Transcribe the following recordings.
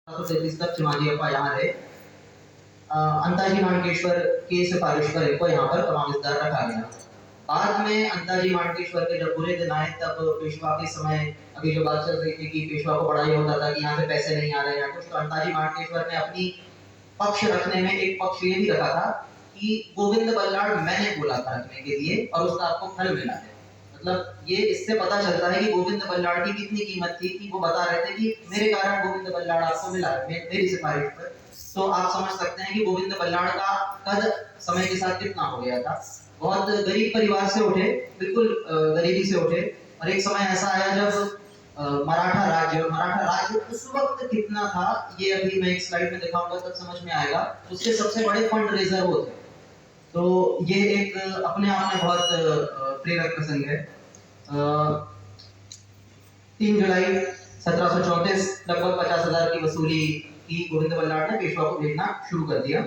1733 तक शिवाजी अप्पा यहाँ रहे। अंताजी माणकेश्वर के सिफारिश पर इनको यहाँ पर कमाविजदार रखा गया। बाद में अंताजी माणकेश्वर के जब बुरे दिन आए तब पेशवा के समय अभी जो बात चल रही थी कि पेशवा को बड़ा ये होता था कि यहाँ से पैसे नहीं आ रहे हैं कुछ, तो अंताजी माणकेश्वर ने अपनी पक्ष रखने में एक पक्ष ये भी रखा था कि गोविंद बल्लाड़ मैंने बोला था रखने के लिए और उसका आपको फल मिला है। मतलब ये इससे पता चलता है कि गोविंद बल्लाड़ की कितनी कीमत थी कि वो बता रहे थे कि मेरे कारण गोविंद बल्लाड़ आपको मिला है मेरी सिफारिश पर। तो आप समझ सकते हैं कि गोविंद बल्लाड़ का कद समय के साथ कितना हो गया था। बहुत गरीब परिवार से उठे, बिल्कुल गरीबी से उठे, और एक समय ऐसा आया जब मराठा राज्य उस वक्त कितना था ये अभी मैं एक स्लाइड में दिखाऊंगा तब समझ में आएगा। उसके सबसे बड़े फंड रेजर वो थे। तो ये एक अपने आप में बहुत प्रेरक प्रसंग है। 3 जुलाई 1734 लगभग 50,000 की वसूली की गोविंद बल्लाड़ ने पेशवा को भेजना शुरू कर दिया।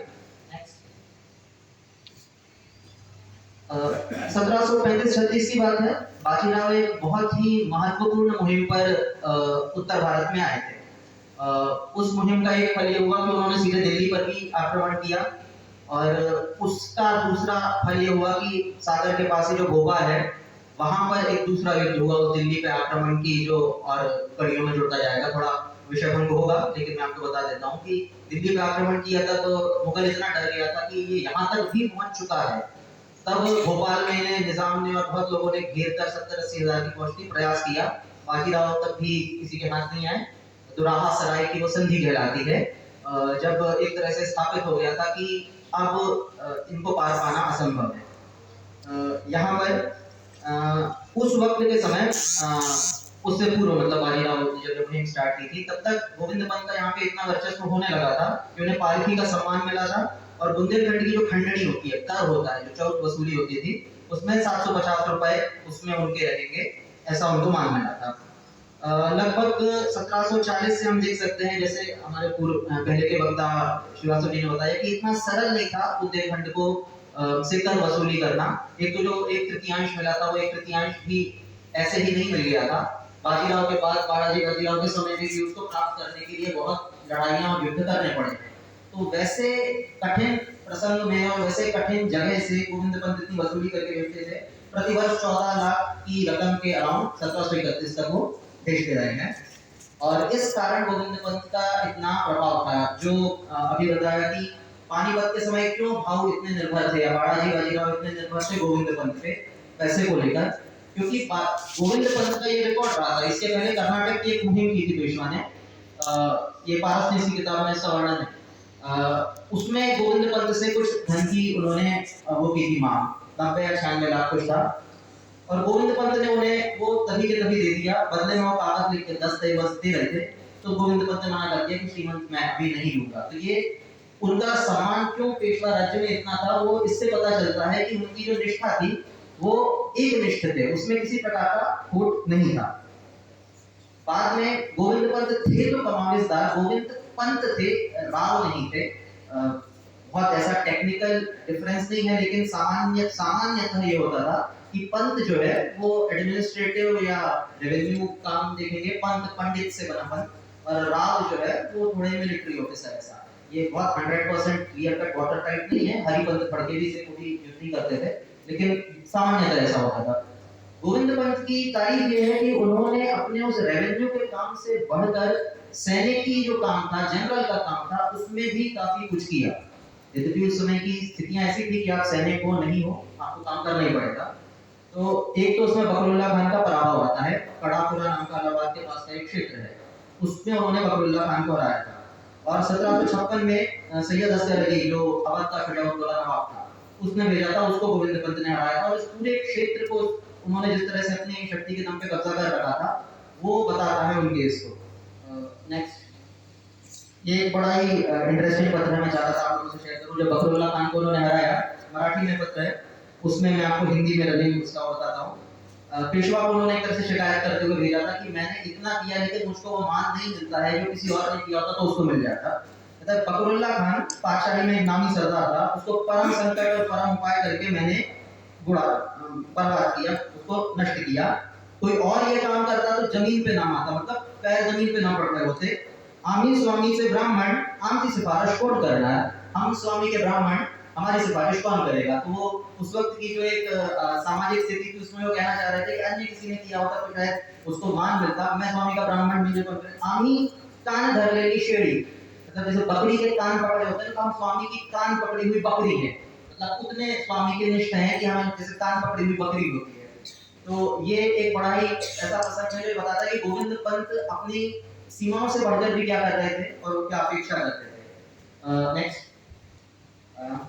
1735-36 की बात है। बाजीराव एक बहुत ही महत्वपूर्ण मुहिम पर उत्तर भारत में आए थे। उस मुहिम का एक फल ये हुआ कि उन्होंने सीधे दिल्ली पर भी आक्रमण किया, और उसका दूसरा फल ये हुआ कि सागर के पास ही जो भोपाल है वहां पर एक दूसरा युद्ध हुआ उस दिल्ली पे आक्रमण की जो और कड़ियों में जुड़ता जाएगा, थोड़ा विषय भंग होगा लेकिन मैं आपको बता देता हूँ कि दिल्ली पे आक्रमण किया था तो मुगल इतना डर गया था कि ये यहाँ तक भी पहुंच चुका है। तब भोपाल में इन्हें निजाम ने और बहुत लोगों ने घेर कर 70-80 हजार की फौज की प्रयास किया। बाजीराव तक भी किसी के हाथ नहीं आए। दुराहा सराय की वो संधि कहलाती है, जब एक तरह से स्थापित हो गया था कि अब इनको पार पाना असंभव है। यहाँ पर उस वक्त के समय उससे पूर्व मतलब बाजीराव ने जब मुहिम स्टार्ट की थी तब तक गोविंद पंत का यहाँ पे इतना वर्चस्व होने लगा था कि उन्हें पालकी का सम्मान मिला था, और बुंदेलखंड की जो खंडनी होती है, कर होता है, जो चौथ वसूली होती थी, उसमें 750 रुपए उसमें उनके रहेंगे, ऐसा उनको मान मिला था। लगभग 1740 से हम देख सकते हैं जैसे हमारे पूर्व पहले के वक्ता श्रीवास्तव जी ने बताया कि इतना सरल नहीं था बुंदेलखंड को से कर वसूली करना। एक तो जो 1/3 मिला था वो 1/3 भी ऐसे ही नहीं मिल गया था। बाजीराव के बाद बालाजी बाजीराव के समय में भी उसको प्राप्त करने के लिए बहुत लड़ाइयां और युद्ध करने पड़े। तो वैसे कठिन प्रसंग में और वैसे कठिन जगह से गोविंद पंत इतनी वसूली करके भेजते थे। प्रतिवर्ष 14 लाख की रकम के अराउंड 1731 तक वो भेजते रहे हैं, और इस कारण गोविंद पंत का इतना प्रभाव था। जो अभी बताया कि पानीपत के समय क्यों भाव इतने निर्भर थे या बालाजी बाजीराव इतने निर्भर थे गोविंद पंत पे पैसे को लेकर, क्योंकि गोविंद पंत का ये रिकॉर्ड रहा था। इसके पहले कर्नाटक की एक मुहिम की थी पेशवा ने, ये पारसनीसी किताब में इसका वर्णन है। उसमें गोविंद पंत से कुछ धन की उन्होंने वो की थी मांग, 90 या 96 लाख कुछ था, और गोविंद पंत ने उन्हें वो तभी के तभी दे दिया। बदले में वो कागज लिख के दस्तावेज दे रहे थे, तो गोविंद पंत ने मना कर दिया कि श्रीमंत मैं अभी नहीं लूंगा। तो ये उनका सम्मान क्यों पेशवा राज्य में इतना था वो इससे पता चलता है कि उनकी जो निष्ठा थी वो एक निष्ठ थे, उसमें किसी प्रकार का खोट नहीं था। बाद में गोविंद पंत थे तो कमाविजदार गोविंद पंत थे, राव नहीं थे। बहुत ऐसा टेक्निकल डिफरेंस नहीं है, लेकिन सामान्यतः ये होता था कि पंत जो है वो एडमिनिस्ट्रेटिव या रेवेन्यू काम देखेंगे, पंत पंडित से बना पंत, और राव जो है वो थोड़े मिलिट्री ऑफिसर ऐसा। ये बहुत 100% क्लियर कट वाटर टाइप नहीं है, हरिपंत फड़केवी से कोई युद्ध नहीं करते थे, लेकिन सामान्यतः ऐसा होता था। गोविंद पंत की तारीफ ये है कि उन्होंने अपने उस रेवेन्यू के काम से बढ़कर सैनिक की जो काम था, जनरल का काम था, उसमें भी काफी कुछ किया। यद्यपि उस समय की स्थितियां ऐसी थी कि आप सैनिक हो नहीं हो आपको काम करना ही पड़ेगा। तो एक तो उसमें बकरुल्ला खान का पराभव आता है। कड़ापुरा नाम का इलाहाबाद के पास का एक क्षेत्र है, उसमें उन्होंने बकरुल्ला खान को हराया था। और 1756 में सैयद अस्कर अली जो अवध का फिरोजदौला नवाब था उसने भेजा था, उसको गोविंद पंत ने हराया था। और इस पूरे क्षेत्र को उन्होंने जिस तरह से अपनी शक्ति के दम पे कब्जा कर रखा था वो बताता है उनके इसको। नेक्स्ट, ये एक बड़ा ही इंटरेस्टिंग पत्र है, मैं चाहता था आप लोगों से शेयर करूं। जब बकरुल्ला खान को उन्होंने हराया, मराठी में पत्र है, उसमें मैं आपको हिंदी में रनिंग उसका बताता हूं। पेशवा को उन्होंने एक तरह से शिकायत करते हुए भेजा था कि मैंने इतना किया लेकिन मुझको वो मान नहीं मिलता है जो किसी और ने किया होता तो उसको मिल जाता। मतलब बकरुल्ला खान पातशाही में एक नामी सरदार था, उसको परम संकट और परम उपाय करके मैंने बर्बाद किया, उसको नष्ट किया। कोई और ये काम करता तो जमीन पे नाम आता, मतलब पैर जमीन पे ना पड़ रहे होते। आम्ही स्वामीचे ब्राह्मण आमची सिफारिश कौन करणार, हम स्वामी के ब्राह्मण हमारी सिफारिश कौन करेगा। तो वो उस वक्त की जो एक सामाजिक स्थिति थी उसमें वो कहना चाह रहे थे कि अन्य किसी ने किया होता तो शायद उसको मान मिलता, मैं स्वामी का ब्राह्मण मुझे कौन करे। आम्ही कान धर लेगी शेड़ी, मतलब जैसे बकरी के कान पकड़े होते हैं तो हम स्वामी की कान पकड़ी हुई बकरी है, मतलब उतने स्वामी के निष्ठ हैं कि हमें जैसे कान पकड़ी हुई बकरी होती है। तो ये एक बड़ा ही ऐसा प्रसंग है जो बताता है कि गोविंद पंत अपनी सीमाओं से बढ़कर भी क्या कर रहे थे और क्या अपेक्षा करते थे। नेक्स्ट,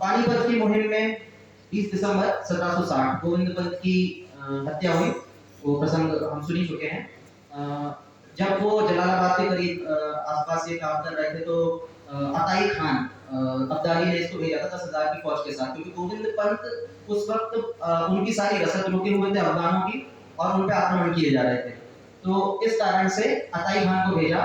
पानीपत की मुहिम में 20 दिसंबर 1760 गोविंद पंत की हत्या हुई, वो प्रसंग हम सुन ही चुके हैं। जब वो जलालाबाद के करीब आसपास ये काम कर रहे थे तो अताई खान अब्दाली ने इसको भेजा था 10,000 की फौज के साथ, क्योंकि गोविंद पंत उस वक्त उनकी सारी रसद रुके हुए थे अफगानों की और उन पे आक्रमण किए जा रहे थे। तो इस कारण से अताई खान को भेजा।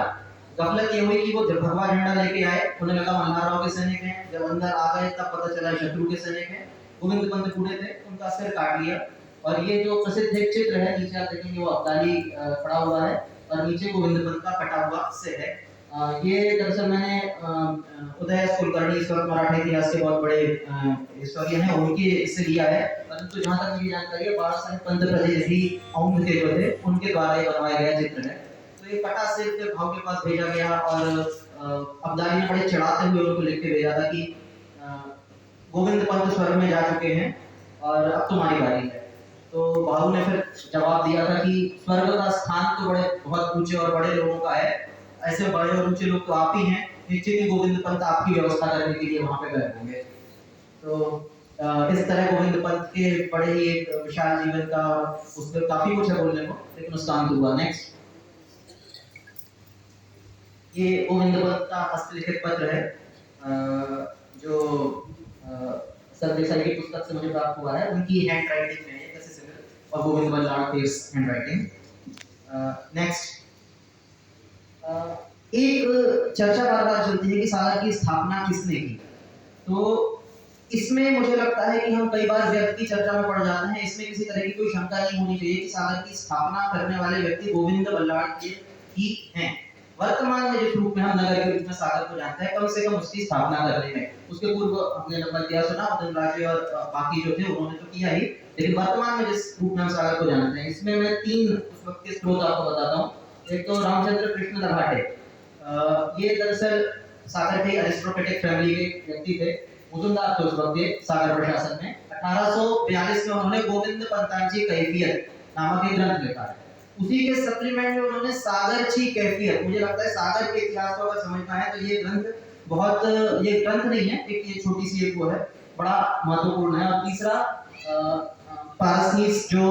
गफलत ये हुई कि वो जब भगवा झंडा लेके आए, उन्हें लगा मल्हारराव के सैनिक हैं, जब अंदर आ गए तब पता चला शत्रु के सैनिक हैं। गोविंद पंत बूढ़े थे, उनका सिर काट लिया। और ये जो प्रसिद्ध एक चित्र है, नीचे आप देखेंगे वो अब्दाली खड़ा हुआ है और नीचे गोविंद पंत का कटा हुआ सिर है। ये दरअसल मैंने उदय कुलकर्णी इस वक्त मराठी इतिहास के बहुत बड़े हिस्टोरियन हैं, उनके इससे लिया है, परंतु जहाँ तक मुझे जानकारी है बाबा साहेब पंत प्रतिनिधि औंध के जो थे उनके द्वारा ये बनवाया गया चित्र है। तो ये कटा सिर के भाव के पास भेजा गया और अब्दाली ने बड़े चढ़ाते हुए उनको लिख के भेजा था कि गोविंद पंत स्वर्ग में जा चुके हैं और अब तुम्हारी बारी है। तो भाऊ ने फिर जवाब दिया था कि स्वर्ग का स्थान तो बड़े बहुत ऊंचे और बड़े लोगों का है, ऐसे बड़े और ऊंचे लोग तो आप ही हैं, निश्चित ही गोविंद पंत आपकी व्यवस्था करने के लिए वहां पे गए होंगे। तो इस तरह गोविंद पंत के बड़े ही एक विशाल जीवन का, उसमें काफी कुछ है बोलने को, लेकिन उसका अंत हुआ। नेक्स्ट, ये गोविंद पंत का हस्तलिखित पत्र है जो सर देसाई की पुस्तक से मुझे प्राप्त हुआ है, उनकी हैंड राइटिंग में है, कैसे सिंगर और गोविंद बल्लाळ की हैंड राइटिंग। नेक्स्ट, एक चर्चा बार बार चलती है कि सागर की स्थापना किसने की। तो इसमें मुझे लगता है कि हम कई बार व्यक्ति की चर्चा में पड़ जाते हैं, इसमें किसी तरह की कोई शंका नहीं होनी चाहिए कि सागर की स्थापना करने वाले व्यक्ति गोविंद बल्लाळ के ही हैं। वर्तमान में जिस रूप में हम नगर के रूप में सागर को जानते हैं, कम से कम उसकी स्थापना करने में, उसके पूर्व हमने नंबर दिया सुना उदयनराजे और बाकी जो थे उन्होंने तो किया ही, लेकिन वर्तमान में जिस रूप में हम सागर को जानते हैं, इसमें मैं 3 उस वक्त के स्रोत आपको बताता हूँ। एक तो रामचंद्र कृष्ण लघाटे, ये दरअसल सागर के अरिस्टोक्रेटिक फैमिली के व्यक्ति थे, मुजुमदार थे उस वक्त के सागर प्रशासन में। 1842 में उन्होंने गोविंद पंतांची कैफियत नामक एक ग्रंथ लिखा है। उसी के सप्लीमेंट में उन्होंने सागर की कैफियत, मुझे लगता है सागर के इतिहास को अगर समझना है तो ये ग्रंथ बहुत, ये ग्रंथ नहीं है, एक ये छोटी सी एक वो है, बड़ा महत्वपूर्ण है। और तीसरा पारसनीस जो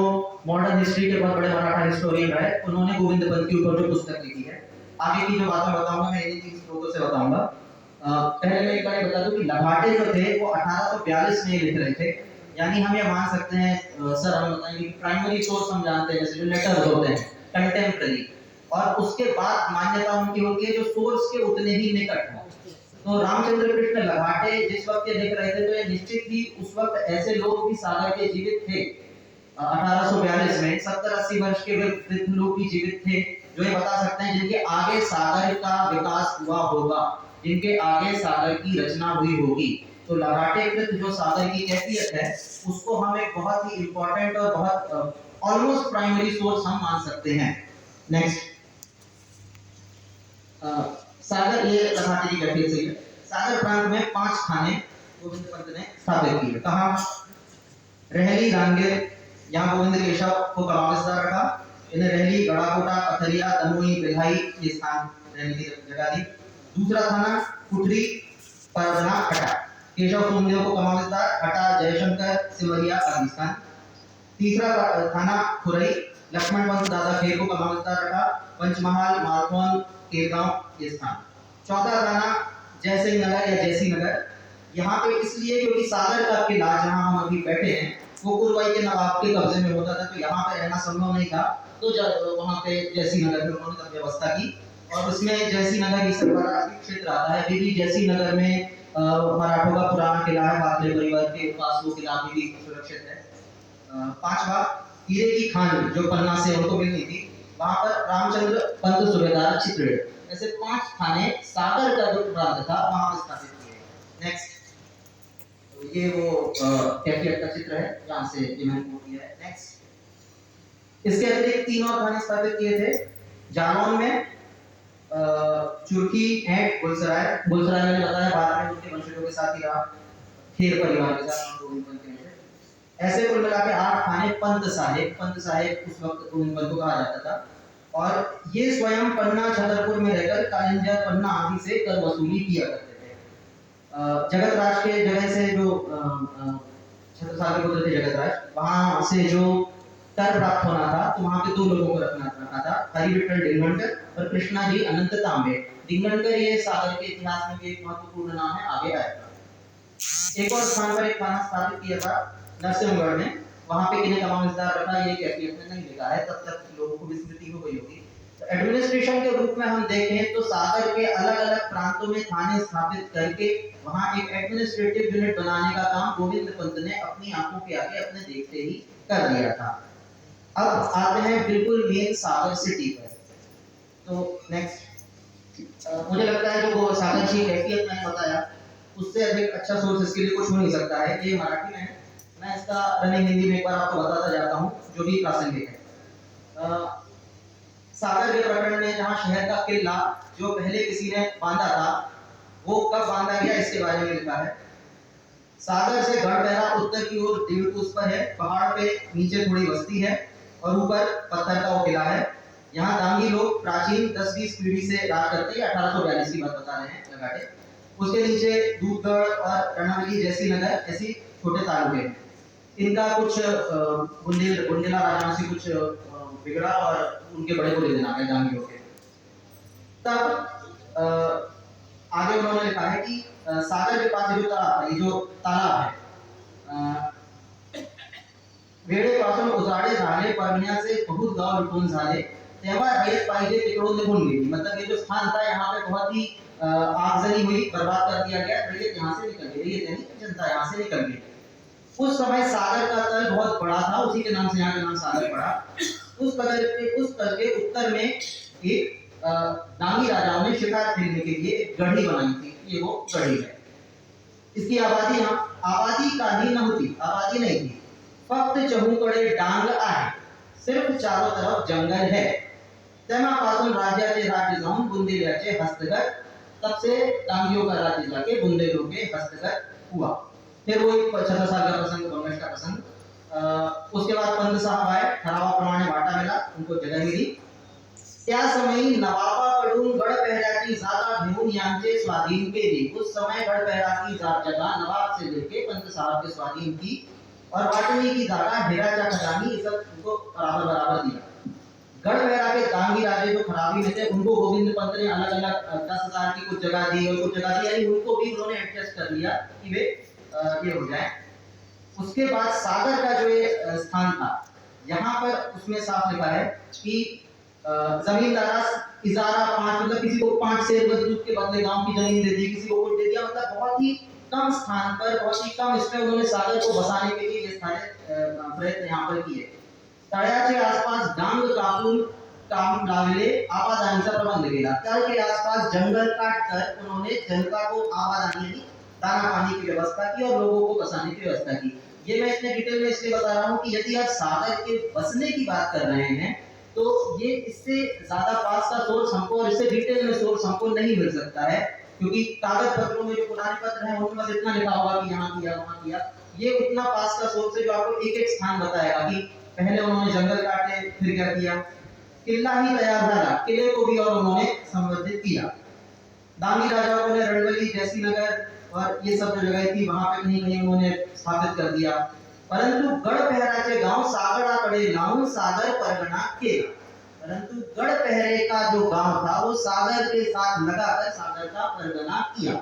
मॉडर्न हिस्ट्री के बहुत बड़े मराठा हिस्टोरियन रहे, उन्होंने गोविंद पंत के ऊपर जो पुस्तक लिखी है। आगे की जो बातें बताऊंगा मैं इन्हीं 3 स्रोतों से बताऊंगा। पहले मैं एक बार बता दूं कि लघाटे जो थे वो 1842 में लिख रहे थे, यानी हम ये मान सकते हैं सर हम बताएंगे कि प्राइमरी सोर्स हम जानते हैं, जैसे जो लेटर्स होते हैं कंटेम्पररी, और उसके बाद मान्यता उनकी होती है जो सोर्स के उतने ही निकट हो। तो रामचंद्र कृष्ण लघाटे जिस वक्त ये लिख रहे थे तो ये निश्चित ही उस वक्त ऐसे लोग भी सागर के जीवित थे 1842 में, 70-80 वर्ष के वृद्ध लोग भी जीवित थे, जो ये बता सकते हैं जिनके आगे सागर का विकास हुआ होगा, जिनके आगे सागर की रचना हुई होगी। तो लघाटे कृत जो सागर की कैफियत है उसको हम एक बहुत ही इंपॉर्टेंट और बहुत ऑलमोस्ट प्राइमरी सोर्स हम मान सकते हैं। नेक्स्ट, सागर, ये लघाटे की कैफियत से है। सागर प्रांत में 5 थाने गोविंद पंत ने स्थापित किए। कहाँ? रहली, रांगेर, यहाँ गोविंद केशव को कमावसदार रखा, इन्हें रहली, गढ़ाकोटा, अथरिया, दमोही, बिल्हाई ये स्थान रहने की जगह दी। दूसरा थाना कुटरी, परगना, हटा, केशव सोमदेव को कमावसदार, हटा, जयशंकर, सिमरिया, पाकिस्तान। तीसरा थाना खुरई, लक्ष्मण पंत दादा खेर को कमावसदार रखा, पंचमहाल, मालथौन, केरगांव ये स्थान। चौथा थाना जयसिंह नगर या जयसी नगर, यहाँ पे इसलिए क्योंकि सागर का किला जहाँ हम अभी बैठे हैं वो कुरवाई के नवाब के कब्जे में होता था, तो यहाँ पे रहना संभव नहीं था, तो वहाँ पे जयसी नगर में उन्होंने तब व्यवस्था की। और उसमें जयसी नगर ही सबसे क्षेत्र आता है। अभी भी जयसी नगर में मराठों का पुराना किला है, बाकले परिवार के पास वो किला भी सुरक्षित है। 5वां, हीरे की खान जो पन्ना से उनको मिलनी थी, वहां पर रामचंद्र पंत सूबेदार चित्रेड़, ऐसे 5 थाने सागर का जो प्रांत था वहां पर स्थापित किए। नेक्स्ट, तो ये वो कैफियत का चित्र है जहां से ये मैंने कोट किया है। नेक्स्ट, इसके अतिरिक्त 3 और थाने स्थापित किए थे, जालौन में, चुरकी एंड गुलसराय। गुलसराय मैंने बताया बाद में उनके वंशजों के साथ ही रहा, खेर परिवार के साथ गोविंद पंत के। ऐसे कुल मिला के 8 थाने पंत साहेब उस वक्त गोविंद पंत को कहा जाता था, और ये स्वयं पन्ना छतरपुर में रहकर कालिंजा पन्ना आदि से कर वसूली किया करते थे। जगत राज के जगह से जो छत्रसाल के पुत्र थे जगत राज, वहां से जो कर प्राप्त होना था तो वहां पे 2 लोगों को रखा था, हरि विठल डिंगनकर और कृष्णा जी अनंत तांबे। डिंगनकर ये सागर के इतिहास में भी एक महत्वपूर्ण नाम है, आगे आएगा। एक और स्थान पर एक थाना स्थापित किया था नरसिंहगढ़ में, वहां पे किन्हीं तमाम विस्तार रखा, ये कैफियत में नहीं लिखा है, तब तक लोगों को विस्मृति हो गई होगी। तो एडमिनिस्ट्रेशन के रूप में हम देखें तो सागर के अलग-अलग प्रांतों में थाने स्थापित करके वहां एक एडमिनिस्ट्रेटिव यूनिट बनाने का काम गोविंद पंत ने अपनी आंखों के आगे अपने देखते ही कर दिया था। अब आते हैं बिल्कुल मेन सागर सिटी पर। तो नेक्स्ट, मुझे लगता है जो वो सागर की कैफियत मैंने बताया उससे अधिक अच्छा सोर्स इसके लिए कुछ हो नहीं सकता है। ये मराठी में है, मैं इसका रनिंग हिंदी में एक बार आपको बताता जाता हूँ जो भी प्रासंगिक है। सागर के प्रकरण में जहाँ शहर का किला जो पहले किसी ने बांधा था वो कब बांधा गया इसके बारे में लिखा है। सागर से गढ़बहरा उत्तर की ओर 1.5 कोस पर है, पहाड़ पे नीचे थोड़ी बस्ती है और ऊपर पत्थर का वो किला है। यहाँ दांगी लोग प्राचीन 10-20 पीढ़ी से राज करते हैं, 1842 की बात बता रहे हैं लगाटे। उसके नीचे दूधगढ़ और रणवली जैसी नगर ऐसी छोटे तालुके हैं। इनका कुछ बुंदेला राजाओं से कुछ बिगड़ा और उनके बड़े को ले देना है दांगियों के। तब आगे उन्होंने लिखा है कि सागर के पास जो तालाब है, वेड़े पासून उजाड़े झाले परगण्या से बहुत गांव लुटून झाले तेव्हा रेत पाहिजे तिकडून निघून गेली। मतलब ये जो स्थान था यहाँ पे बहुत ही आगजनी हुई, बर्बाद कर दिया गया, रेत यहाँ से निकल गई, रेत यानी जनता यहाँ से निकल गई। उस समय सागर का तल बहुत बड़ा था, उसी के नाम से यहाँ का नाम सागर पड़ा। उस तल के उत्तर में एक दांगी राजाओं ने शिकार खेलने के लिए एक गढ़ी बनाई थी, ये वो गढ़ी है। इसकी आबादी काही नव्हती, आबादी नहीं थी, फक्त चहूकडे डांग आहे, सिर्फ चारों तरफ जंगल है। तेव्हापासून राज्याचे राज्य जाऊन बुंदेल्याचे हस्तगत, तब से डांगियों का राज्य जाके बुंदेलों के हस्तगत हुआ। फिर वो 76 साल का प्रसंग, कांग्रेस का प्रसंग। उसके बाद पंत साहब आए, ठरावाप्रमाणे वाटा मिला, उनको जगह मिली। त्या समयी नवाबाकडून गडपेहऱ्याची जागा घेऊन यांचे स्वाधीन केली। उस समय गडपेहरा की जगह नवाब से लेके पंत साहब के स्वाधीन की और वाटनी की जगह हेराच्या खजानी सब उनको बराबर बराबर दिया। गढ़बहरा के दांगी राजे जो खराबी में थे उनको गोविंद पंत ने अलग अलग 10,000 की कुछ जगह दी और कुछ जगह दी, यानी उनको भी उन्होंने एडजस्ट कर लिया कि वे ये हो जाए। उसके बाद सागर का जो ये स्थान था, यहाँ पर उसमें साफ लिखा है कि जमींदार इजारा 5, मतलब किसी को 5 शेर मजदूर के बदले गांव की जमीन दे दी, किसी को कुछ दे दिया, मतलब बहुत ही कम स्थान पर, बहुत ही कम इसमें उन्होंने सागर को बसाने के लिए ये सारे प्रयत्न यहाँ पर किए। तळ्याचे आसपास डांग कापून काम लावले, आबादानीचा प्रबंध केला। तळ के आसपास जंगल काटकर उन्होंने जनता को आबादानी, दाना पानी की व्यवस्था की और लोगों को बसाने की व्यवस्था की। ये मैं इतने डिटेल में इसलिए बता रहा हूँ कि यदि आप सागर के बसने की बात कर रहे हैं तो ये इससे ज्यादा पास का सोर्स हमको और इससे डिटेल में सोर्स हमको नहीं मिल सकता है, क्योंकि कागज पत्रों में जो पुराने पत्र हैं उनमें बस इतना लिखा होगा कि यहाँ किया वहाँ किया। ये उतना पास का सोर्स है जो आपको एक एक स्थान बताएगा कि पहले उन्होंने जंगल काटे, फिर क्या किया। किला ही तैयार था, किले को भी और उन्होंने संवर्धित किया। दांगी राजाओं ने रणवली जैसी नगर और ये सब जो जगह थी वहां पे कहीं कहीं उन्होंने स्थापित कर दिया, परंतु गढ़पहराचे गांव सागराकडे लावून सागर परगणा केला। परंतु गढ़पहरे का जो गांव था वो सागर के साथ लगाकर सागर का परगना किया।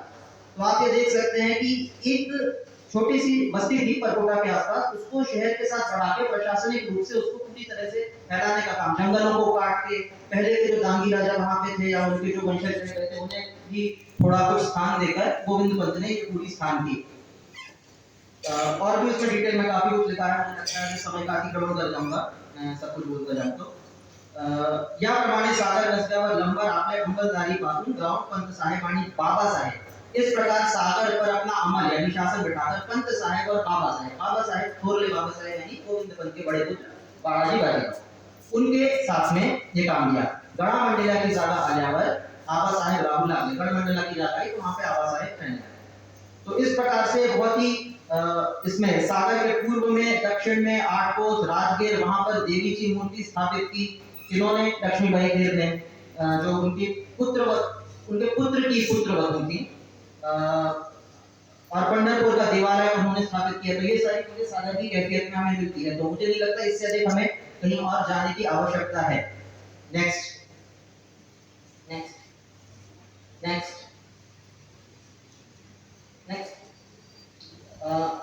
तो आप ये देख सकते हैं कि एक छोटी सी बस्ती थी परकोटा के आसपास, उसको शहर के साथ बढ़ा के प्रशासनिक रूप से उसको पूरी तरह से फैलाने का काम, जंगलों को काट के, पहले के जो दांगी राजा वहां पे थे या उनके जो वंशज रहे थे उन्हें भी थोड़ा कुछ स्थान देकर गोविंद पंत ने ये पूरी स्थान की। और भी इसमें डिटेल में काफी कुछ लिखा है, मुझे लगता है कि समय का अतिक्रमण कर जाऊंगा, मैं सब कुछ बोलता जाऊं तो याप्रमाणे सागर रस्त्यावर लंबर आपल्या अंमलदारी पासून ग्राउंड पंत साहेब आणि बाबा साहेब इस प्रकार सागर पर अपना अमल यानी शासन बिठाकर पंत साहेब और बाबा साहेब थोरले बाबा साहेब यानी गोविंद पंत के बड़े पुत्र बाळाजी बाजीराव उनके साथ में ये काम किया। गडामंडला की जागा आल्यावर आबासाहेब राहू लागले। गडमंडला की जागा आई तो वहां पे आबासाहेब रहने लगे। तो इस प्रकार से बहुत ही इसमें सागर के पूर्व में दक्षिण में 8 कोस राजगीर वहां पर देवी की मूर्ति स्थापित की। इन्होंने लक्ष्मीबाई घेर ने जो उनके पुत्र की पुत्रवधू थी और पंढरपुर का देवालय उन्होंने स्थापित किया। तो ये सारी चीजें सागर की कैफियत में हमें मिलती है। तो मुझे नहीं लगता इससे अधिक हमें कहीं और जाने की आवश्यकता है। नेक्स्ट नेक्स्ट नेक्स्ट नेक्स्ट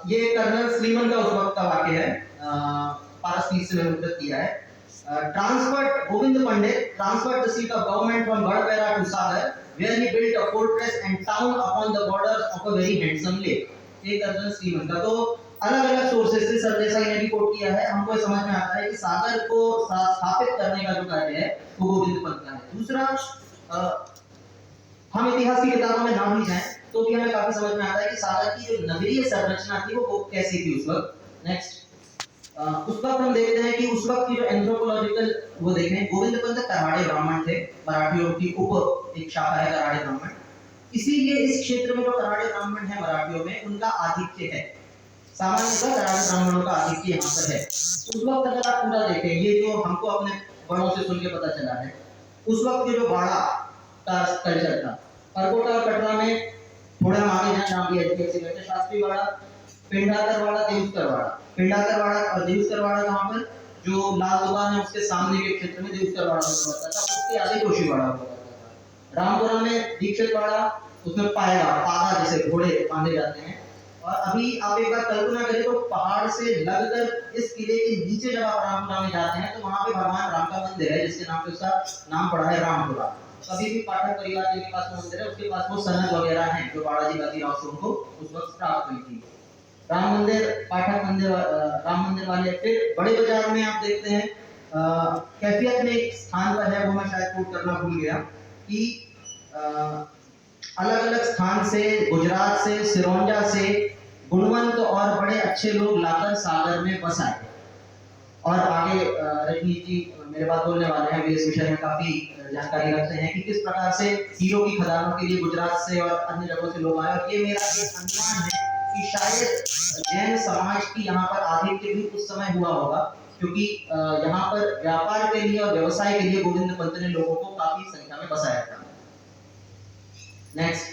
ये कर्नल स्लीमन का उस वक्त का वाक्य है, पारस 30 से मैंने उत्तर किया है। Transferred Govind Pandit transferred the seat of government from Gadbera to Sagar, where he built a fortress and town upon the borders of a very handsome lake. ये कर्नल श्रीमंत का तो अलग-अलग सोर्सेस से सरदेसाई ने भी कोट किया है। हमको समझ में आता है कि सागर को स्थापित करने का जो कार्य है वो गोविंद पंत का है। दूसरा, हम इतिहास की किताबों में ना भी जाएं तो भी हमें काफी समझ में आता है कि सागर की जो नगरीय संरचना थी वो कैसी थी उस वक्त। नेक्स्ट, उस वक्त हम देखते हैं कि उस वक्त की जो एंथ्रोपोलॉजिकल वो देखें, गोविंद पंत कराड़े ब्राह्मण थे। मराठियों की उप एक शाखा है कराड़े ब्राह्मण। इसीलिए इस क्षेत्र में जो कराड़े ब्राह्मण है मराठियों में उनका आधिक्य है। सामान्यतः कराड़े ब्राह्मणों का आधिक्य यहाँ पर है। उस वक्त अगर आप पूरा देखें, ये जो हमको अपने बड़ों से सुन के पता चला है, उस वक्त के जो बाड़ा का कल्चर था, अरकोटा और कटरा में थोड़ा आगे जाए नाम भी एजुकेशन करते शास्त्री वाड़ा, पिंडाकर वाड़ा, देवस्कर वाड़ा। पिंडाकर वाड़ा और देवस्कर वाड़ा कहाँ पर, जो लाल दुकान है उसके सामने के क्षेत्र में देवस्कर वाड़ा हुआ करता था। उसके आगे जोशी वाड़ा हुआ करता था। रामपुरा में दीक्षित वाड़ा, उसमें पायगा पागा जैसे घोड़े बांधे जाते हैं। और अभी आप एक बार कल्पना करें तो पहाड़ से लगकर इस किले के नीचे जब आप रामपुरा में जाते हैं तो वहां पे भगवान राम का मंदिर है, जिसके नाम पे उसका नाम पड़ा है रामपुरा। अभी भी पाठक परिवार के पास मंदिर है, उसके पास वो सनद वगैरह हैं जो बालाजी बाजीराव से उनको उस वक्त प्राप्त हुई थी। राम मंदिर, पाठक मंदिर, राम मंदिर वाले। फिर बड़े बाजार में आप देखते हैं कैफियत में एक स्थान पर है, वो मैं शायद कोट करना भूल गया कि अलग अलग स्थान से, गुजरात से, सिरोंजा से गुणवंत और बड़े अच्छे लोग लाकर सागर में बस आए। और आगे रजनीश जी मेरे बात बोलने वाले हैं, वे इस विषय में काफी जानकारी रखते हैं कि किस प्रकार से हीरो की खदानों के लिए गुजरात से और अन्य जगहों से लोग आए। और ये मेरा एक अनुमान है कि शायद जैन समाज की यहाँ पर आधिक्य भी उस समय हुआ होगा, क्योंकि यहाँ पर व्यापार के लिए और व्यवसाय के लिए गोविंद पंत ने लोगों को काफी संख्या में बसाया था। नेक्स्ट,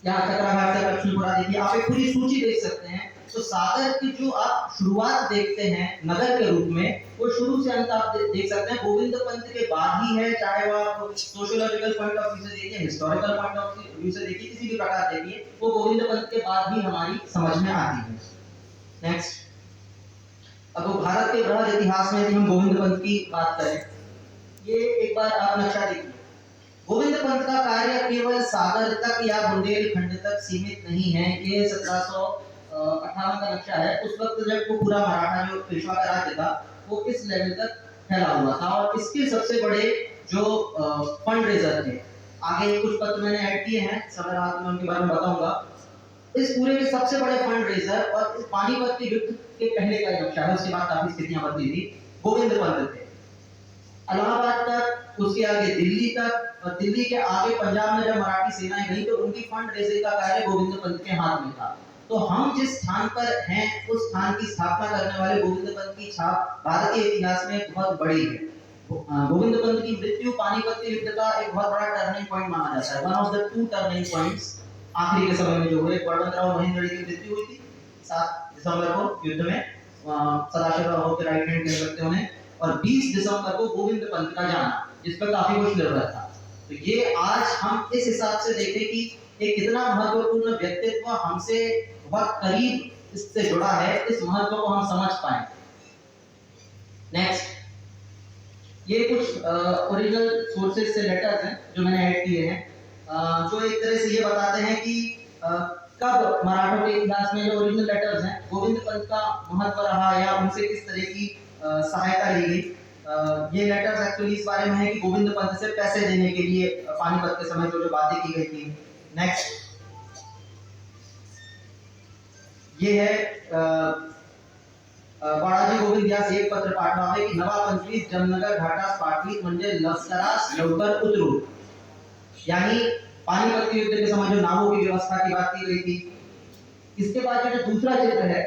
यहाँ चक्रघाट से लक्ष्मीपुरा देखिए, आप एक पूरी सूची देख सकते हैं। तो सागर की जो आप शुरुआत देखते हैं नगर के रूप में, वो शुरू से अंत आप देख सकते हैं गोविंद पंत के बाद ही है। चाहे वो आप सोशियोलॉजिकल पॉइंट ऑफ व्यू से देखिए, हिस्टोरिकल पॉइंट ऑफ व्यू से देखिए, किसी भी प्रकार देखिए, वो गोविंद पंत के बाद ही हमारी समझ में आती है। नेक्स्ट, अब भारत के बृहद इतिहास में हम गोविंद पंत की बात करें, ये एक बार आप नक्शा देखिए। गोविंद पंत का कार्य केवल सागर तक या बुंदेलखंड तक सीमित नहीं है। ये 1758 का नक्शा है। उस वक्त जब वो पूरा मराठा जो पेशवा का राज्य था वो इस लेवल तक फैला हुआ था। और इसके सबसे बड़े जो फंड रेजर थे, आगे कुछ पत्र मैंने ऐड किए हैं, समय रहा तो मैं उनके बारे में बताऊंगा। इस पूरे के सबसे बड़े फंड रेजर और इस पानीपत के युद्ध के पहले का नक्शा है, उसके बाद काफी स्थितियां बदली थी, गोविंद पंत थे। इलाहाबाद तक, उसके आगे दिल्ली तक, और दिल्ली के आगे पंजाब में जब मराठी सेनाएं गई तो उनकी फंड रेजिंग का कार्य गोविंद पंत के हाथ में था। तो हम जिस स्थान पर हैं उस स्थान की स्थापना करने वाले गोविंद पंत की छाप भारतीय इतिहास में बहुत बड़ी है। गोविंद पंत की मृत्यु पानीपत के युद्ध का एक बहुत बड़ा टर्निंग पॉइंट माना जाता है। One of the two turning points आखिरी के समय में जो हुए। बलवंतराव महेंद्रजी की मृत्यु हुई थी 7 दिसंबर को युद्ध में, सदाशिवराव के राइट हैंड के व्यक्तियों ने, और 20 दिसंबर को गोविंद पंत का जाना, जिस पर काफी कुछ निर्भर था। तो ये आज हम इस हिसाब से देखें कि एक कितना महत्वपूर्ण व्यक्तित्व हमसे बहुत करीब इससे जुड़ा है, इस महत्व को हम समझ पाए। नेक्स्ट, ये कुछ ओरिजिनल सोर्सेज से लेटर्स हैं जो मैंने ऐड किए हैं, जो एक तरह से ये बताते हैं कि कब मराठों के इतिहास में जो ओरिजिनल लेटर्स हैं गोविंद पंत का महत्व रहा या उनसे किस तरह की सहायता ली गई। ये लेटर्स एक्चुअली इस बारे में है कि गोविंद पंत से पैसे देने के लिए पानीपत के समय जो बातें की गई थी। नेक्स्ट ये है बाळाजी गोविंद यास एक पत्र पाठवावे की नवा 25 जमनगर घाटास पाठवीत म्हणजे लष्करास लवकर उतरू। यानी पानीपत के युद्ध के समय जो नावों की व्यवस्था की बात की गई थी। इसके बाद जो दूसरा चित्र है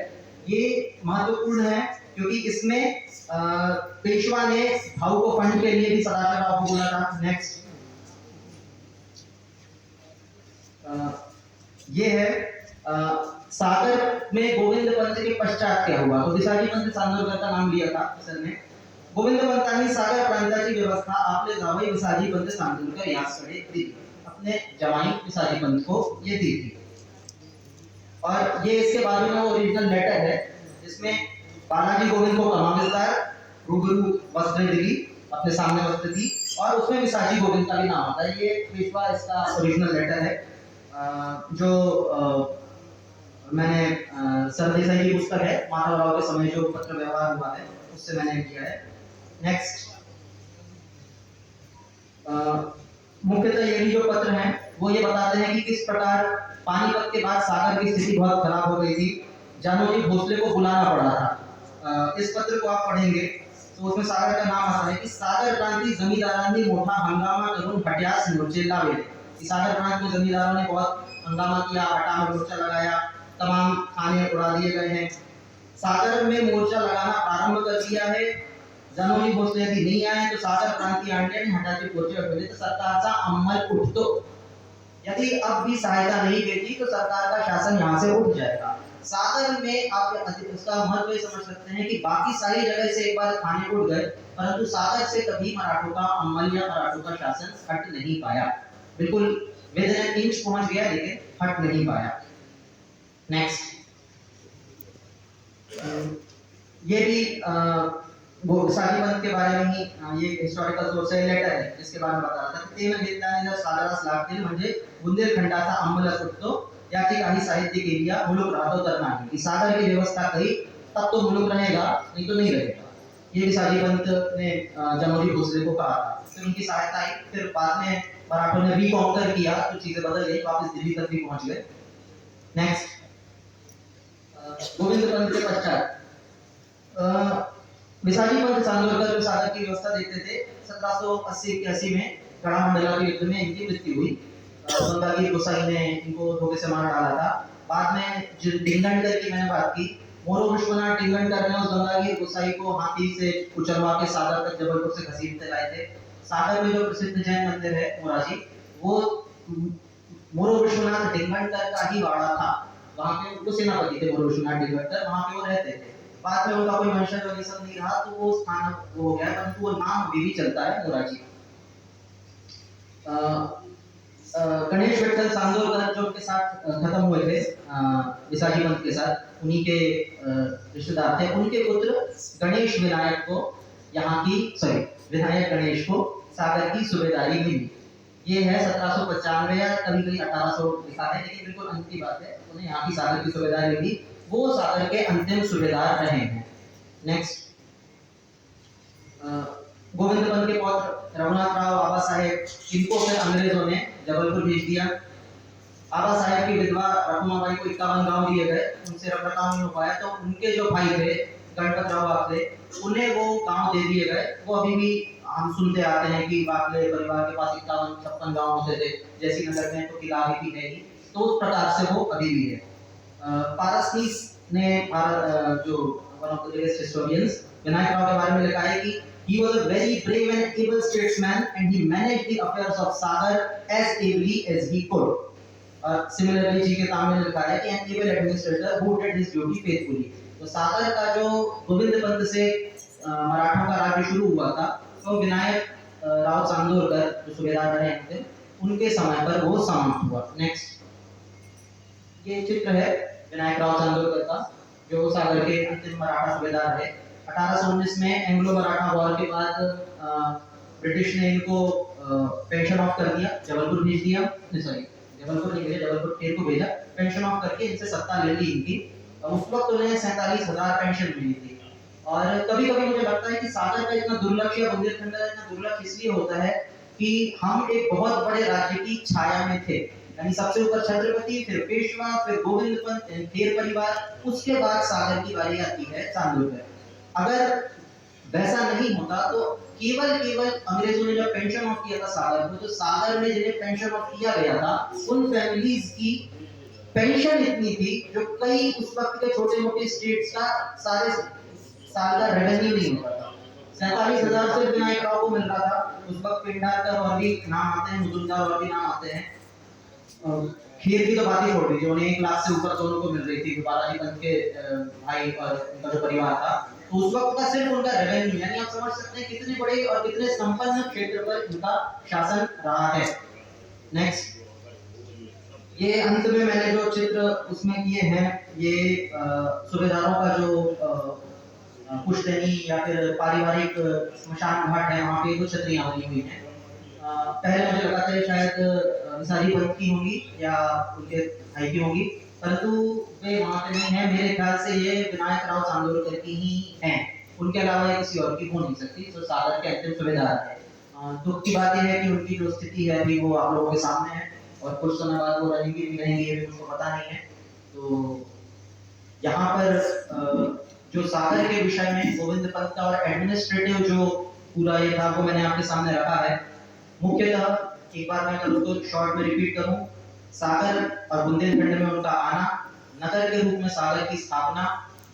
ये महत्वपूर्ण है क्योंकि इसमें पेशवा ने भाऊ को फंड के लिए भी सदाशिवराव को बोला था। नेक्स्ट ये है सागर में गोविंद पंत के पश्चात क्या हुआ। तो विसाजी पंत चांदोरकर का नाम लिया था असल में। गोविंद पंतांनी सागर प्रांताची व्यवस्था आपले जावई विसाजी पंत चांदोरकर यासकडे दी। अपने जवाई विसाजी पंत को ये दी थी। और ये इसके बाजू में ओरिजिनल लेटर है जिसमें बालाजी गोविंद को कमा विस्तार रूबरू वस्त्र दिली, अपने सामने वस्त्र दी और उसमें विसाजी गोविंद का भी नाम आता है। ये पेशवा इसका ओरिजिनल लेटर है जो मैंने सरदेसाई की पुस्तक है माधवराव के समय जो पत्र व्यवहार हुआ है उससे मैंने किया है। नेक्स्ट मुख्यतः ये भी जो पत्र हैं वो ये बताते हैं कि किस प्रकार पानीपत के बाद सागर की स्थिति बहुत खराब हो गई थी। जानोजी भोसले को बुलाना पड़ा था। इस पत्र को आप पढ़ेंगे तो उसमें सागर का नाम आता है कि सागर क्रांति जमींदारांनी मोठा हंगामा करून हट्यास मोर्चेला वेले। सागर प्रांत में जमींदारों ने बहुत हंगामा किया, हटा में मोर्चा लगाया, तमाम खाने उड़ा दिए गए हैं। सागर में मोर्चा लगाना प्रारंभ कर दिया है। जानोजी भोसले यदि नहीं आए तो सागर क्रांती आणली आणि हटाचे मोर्चे उठवले तर सरकारचा अंमल उठतो। यदि अब भी सहायता नहीं देती तो सरकार का शासन यहाँ से उठ जाएगा। सागर में आप इसका महत्व ये समझ सकते हैं कि बाकी सारी जगह से एक बार खाने उठ गए परंतु सागर से कभी मराठों का अमल या मराठों का शासन हट नहीं पाया। बिल्कुल विद एन इंच पहुंच गया लेकिन हट नहीं पाया। नेक्स्ट ये भी वो विसाजी पंत के बारे में ही ये हिस्टोरिकल सोर्स है, लेटर है जिसके बारे में बता रहा था। तेन घेतल्याने जर सागरास लागतील म्हणजे बुंदेलखंडाचा अंमल सुटतो, याची काही साहित्य एरिया मुलुक राहतो तर नाही। कि सागर की व्यवस्था कही तब तो मुलुक रहेगा नहीं तो नहीं रहेगा। ये विसाजी पंत ने जानोजी भोसले को कहा था। फिर उनकी सहायता आई, फिर बाद में मराठों ने रिकॉन्कर किया तो चीजें बदल गई, वापस दिल्ली तक भी पहुंच गए। नेक्स्ट गोविंद पंत के पश्चात विसाजी पंत चांदोरकर जो सागर की व्यवस्था देखते थे 1780-81 में कड़ामंडला के युद्ध में इनकी मृत्यु हुई। गंगागीर गोसाई ने इनको धोखे से मार डाला था। बाद में जो टिंगनकर की मैंने बात की, मोरो विश्वनाथ टिंगनकर ने उस गंगागीर गोसाई को हाथी से कुचलवा के सागर तक जबलपुर से घसीटते लाए थे। सागर में जो प्रसिद्ध जैन मंदिर है मोराजी, वो मोरो विश्वनाथ टिंगनकर का ही वाड़ा था। वहां पे उनको सेनापति थे मोरो विश्वनाथ टिंगनकर, वहां पे वो रहते थे। बाद में उनका कोई वंशज और ये सब नहीं रहा तो वो स्थान हो गया, परंतु वो नाम अभी भी चलता है मोराजी। गणेश विठल चांदोरकर जो उनके साथ खत्म हुए थे विसाजी पंत के साथ, उन्हीं के रिश्तेदार थे। उनके पुत्र गणेश विनायक को यहाँ की विनायक गणेश को सागर की सूबेदारी मिली। ये है 1795 या कभी कभी 1800 लिखा है, लेकिन बिल्कुल अंत की बात है। उन्हें यहाँ की सागर की सूबेदारी मिली, वो सागर के अंतिम सूबेदार रहे हैं। नेक्स्ट गोविंद पंत के पौत्र रघुनाथ राव आबा साहेब, इनको फिर अंग्रेजों ने जबलपुर भेज दिया। आबा साहेब की विधवा रखुमाबाई को 51 गांव दिए गए, उनसे रखरखाव नहीं हो पाया तो उनके जो भाई थे गणपत राव बाफले, उन्हें वो गांव दे दिए गए। वो अभी भी हम सुनते आते हैं कि बाफले परिवार के पास 51-56 गांव होते थे, जैसी नगर में तो किला भी नहीं, तो उस प्रकार से वो अभी भी है। पारसनीस ने जो one of the greatest historians Vinayak Rao के बारे में लिखा है कि he was a very brave and able statesman and he managed the affairs of Sagar as ably as he could. Similarly जी के ताम में लिखा है कि an able administrator who did his duty faithfully. तो सागर का जो गोविंद पंत से मराठों का राज्य शुरू हुआ था तो विनायक राव चांदोरकर जो सूबेदार रहे थे उनके समय पर वो समाप्त हुआ। नेक्स्ट ये चित्र है विनायक राव चांदोरकर का जो सागर के अंतिम मराठा सूबेदार है। 1819 में एंग्लो मराठा वॉर के बाद ब्रिटिश ने इनको पेंशन ऑफ कर दिया, जबलपुर भेज दिया। जबलपुर नहीं भेजा, जबलपुर खेर को भेजा, पेंशन ऑफ करके इनसे सत्ता ले ली इनकी। उस वक्त उन्हें 47,000 पेंशन मिली थी और कभी कभी मुझे लगता है कि सागर का इतना दुर्लक्ष्य या बुंदेलखंड का इतना दुर्लक्ष्य इसलिए होता है कि हम एक बहुत बड़े राज्य की छाया में थे। यानी सबसे ऊपर छत्रपति, फिर पेशवा, फिर गोविंद पंत, खेर परिवार, उसके बाद सागर की बारी आती है चांदोर पर। अगर वैसा नहीं होता तो केवल केवल अंग्रेजों ने जब पेंशन ऑफ किया था सागर को, तो सागर में जिन्हें पेंशन ऑफ किया गया था उन फैमिलीज की पेंशन इतनी थी जो कई उस वक्त के छोटे मोटे स्टेट्स का सारे साल का रेवेन्यू नहीं होता था। 47,000 से विनायक राव को मिल रहा था। उस वक्त पिंडारकर और भी नाम आते हैं, मुजुमदार और भी नाम आते हैं। खीर की तो बात ही छोड़ दीजिए, उन्हें 1 लाख से ऊपर दोनों को मिल रही थी, बालाजी पंत के भाई और उनका जो परिवार था। तो उस वक्त का सिर्फ उनका रेवेन्यू, यानी आप समझ सकते हैं कितने बड़े और कितने संपन्न क्षेत्र पर उनका शासन रहा है। नेक्स्ट, ये अंत में मैंने जो चित्र उसमें किए हैं, ये सूबेदारों का जो पुश्तैनी या फिर पारिवारिक स्मशान घाट है, वहाँ पे कुछ छतरियाँ बनी हुई हैं। पहले मुझे लगा था शायद निसारी पंत की होंगी या उनके भाई की होंगी, परंतु वे वहाँ पे नहीं है। मेरे ख्याल से ये विनायक राव चांदोरकर की ही हैं, उनके अलावा ये किसी और की हो नहीं सकती। तो सागर के अंतिम सूबेदार है। दुख की बात यह है कि उनकी जो स्थिति है अभी वो आप लोगों के सामने है, और कुछ समय बाद वो रहेंगे भी रहेंगे ये भी मुझको पता नहीं है। तो यहाँ पर जो सागर के विषय में गोविंद पंत का और एडमिनिस्ट्रेटिव जो पूरा ये था वो मैंने आपके सामने रखा है। मुख्यतः एक बार मैं अगर उसको शॉर्ट में रिपीट करूं, सागर और बुंदेलखंड में उनका आना, नगर के रूप में सागर की स्थापना,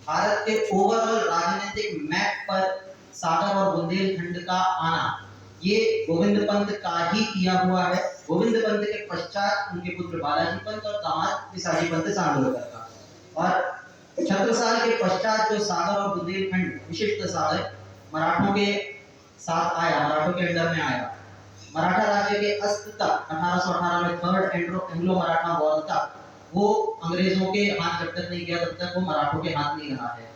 भारत के ओवरऑल राजनीतिक मैप पर सागर और बुंदेलखंड का आना, ये गोविंद पंत का ही किया हुआ है। गोविंद पंत के पश्चात उनके पुत्र बालाजी पंत और दामाद विसाजी पंत चांदोरकर का, और छत्रसाल के पश्चात जो सागर और बुंदेलखंड विशिष्ट सागर मराठों के साथ आया, मराठों के अंडर में आया। मराठा राज्य के अस्त तक 1818 में थर्ड एंग्लो मराठा वॉर तक वो अंग्रेजों के हाथ जब तक नहीं गया तब तक वो मराठों के हाथ नहीं रहा है।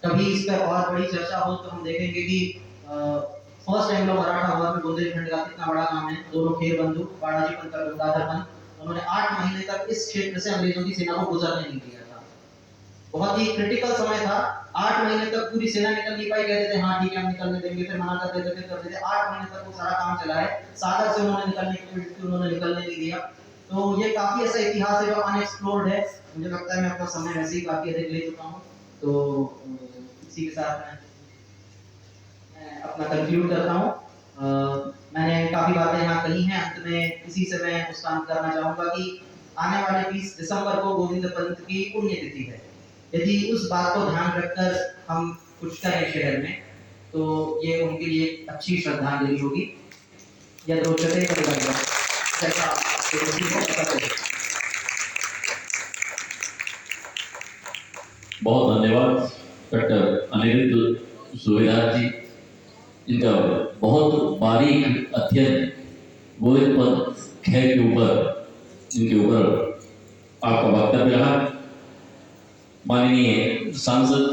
कभी इस पर और बड़ी चर्चा हो तो हम देखेंगे कि फर्स्ट एंग्लो मराठा वॉर में बुंदेलखंड का कितना बड़ा नाम है। दोनों खेर बंधु बालाजी पंत और गंगाधर पंत, उन्होंने 8 महीने तक इस क्षेत्र से अंग्रेजों की सेना को गुजरने नहीं दिया था। बहुत ही क्रिटिकल समय था। 8 महीने तक पूरी सेना निकल नहीं पाई, कहते थे हाँ ठीक है हम निकलने देंगे, फिर मना कर देते, फिर कर देते। 8 महीने तक वो सारा काम चला है। सागर से उन्होंने निकलने की कोशिश की, उन्होंने निकलने नहीं दिया। तो ये काफी ऐसा इतिहास है जो अनएक्सप्लोर्ड है। मुझे लगता है मैं अपना समय वैसे ही काफी अधिक ले चुका हूँ, तो इसी के साथ मैं अपना कंक्लूड करता हूँ। मैंने काफी बातें यहाँ कही हैं, अंत में इसी से मैं उसका अंत करना चाहूंगा कि आने वाले 20 दिसंबर को गोविंद पंत की पुण्यतिथि है। यदि उस बात को ध्यान रखकर हम कुछ करें शहर में, तो ये उनके लिए अच्छी श्रद्धांजलि होगी। यह रोचते करेगा जैसा आपको पता चले। बहुत धन्यवाद डॉक्टर अनिरुद्ध सूबेदार जी, इनका बहुत बारीक अध्ययन गोविंद पंत खेर के ऊपर, इनके ऊपर आपका वक्तव्य रहा। माननीय सांसद